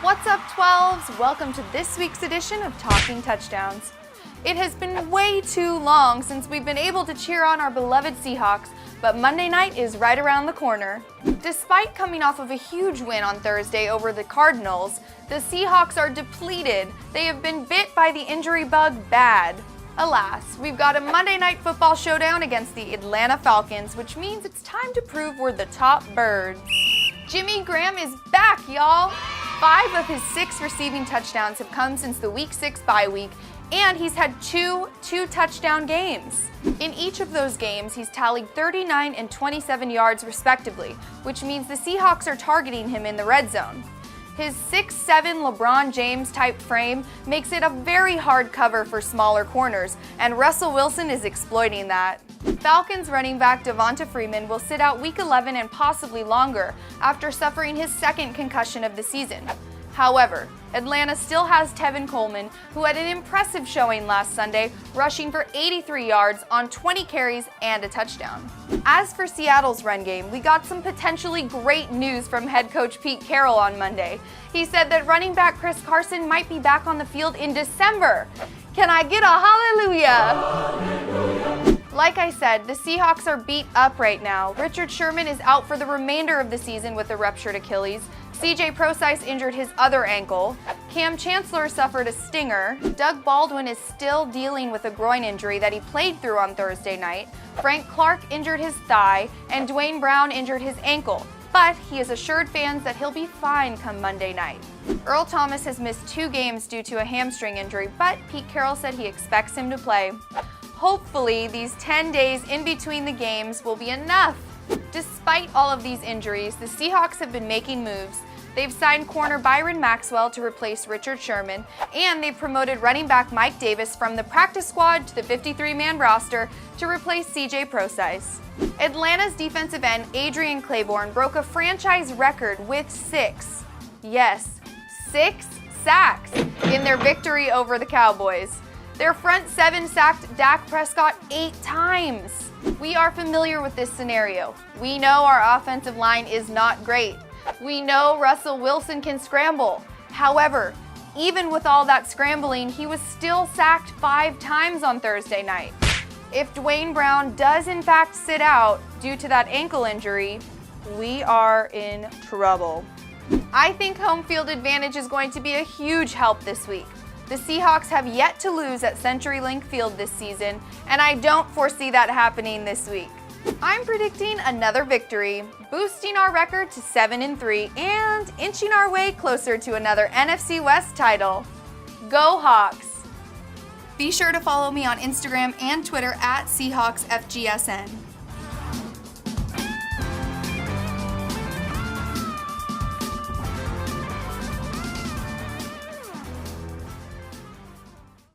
What's up, 12s? Welcome to this week's edition of Talking Touchdowns. It has been way too long since we've been able to cheer on our beloved Seahawks, but Monday night is right around the corner. Despite coming off of a huge win on Thursday over the Cardinals, the Seahawks are depleted. They have been bit by the injury bug bad. Alas, we've got a Monday Night Football showdown against the Atlanta Falcons, which means it's time to prove we're the top birds. Jimmy Graham is back, y'all! 5 of his 6 receiving touchdowns have come since the Week 6 bye week, and he's had two touchdown games. In each of those games, he's tallied 39 and 27 yards respectively, which means the Seahawks are targeting him in the red zone. His 6'7" LeBron James type frame makes it a very hard cover for smaller corners, and Russell Wilson is exploiting that. Falcons running back Devonta Freeman will sit out Week 11 and possibly longer after suffering his second concussion of the season. However, Atlanta still has Tevin Coleman, who had an impressive showing last Sunday, rushing for 83 yards on 20 carries and a touchdown. As for Seattle's run game, we got some potentially great news from head coach Pete Carroll on Monday. He said that running back Chris Carson might be back on the field in December. Can I get a hallelujah? Hallelujah. Like I said, the Seahawks are beat up right now. Richard Sherman is out for the remainder of the season with a ruptured Achilles. CJ Prosise injured his other ankle. Cam Chancellor suffered a stinger. Doug Baldwin is still dealing with a groin injury that he played through on Thursday night. Frank Clark injured his thigh, and Dwayne Brown injured his ankle. But he has assured fans that he'll be fine come Monday night. Earl Thomas has missed 2 games due to a hamstring injury, but Pete Carroll said he expects him to play. Hopefully, these 10 days in between the games will be enough. Despite all of these injuries, the Seahawks have been making moves. They've signed corner Byron Maxwell to replace Richard Sherman, and they've promoted running back Mike Davis from the practice squad to the 53-man roster to replace CJ Prosise. Atlanta's defensive end Adrian Claiborne broke a franchise record with 6 sacks in their victory over the Cowboys. Their front 7 sacked Dak Prescott 8 times. We are familiar with this scenario. We know our offensive line is not great. We know Russell Wilson can scramble. However, even with all that scrambling, he was still sacked 5 times on Thursday night. If Dwayne Brown does in fact sit out due to that ankle injury, we are in trouble. I think home field advantage is going to be a huge help this week. The Seahawks have yet to lose at CenturyLink Field this season, and I don't foresee that happening this week. I'm predicting another victory, boosting our record to 7-3 and inching our way closer to another NFC West title. Go Hawks! Be sure to follow me on Instagram and Twitter at Seahawks FGSN.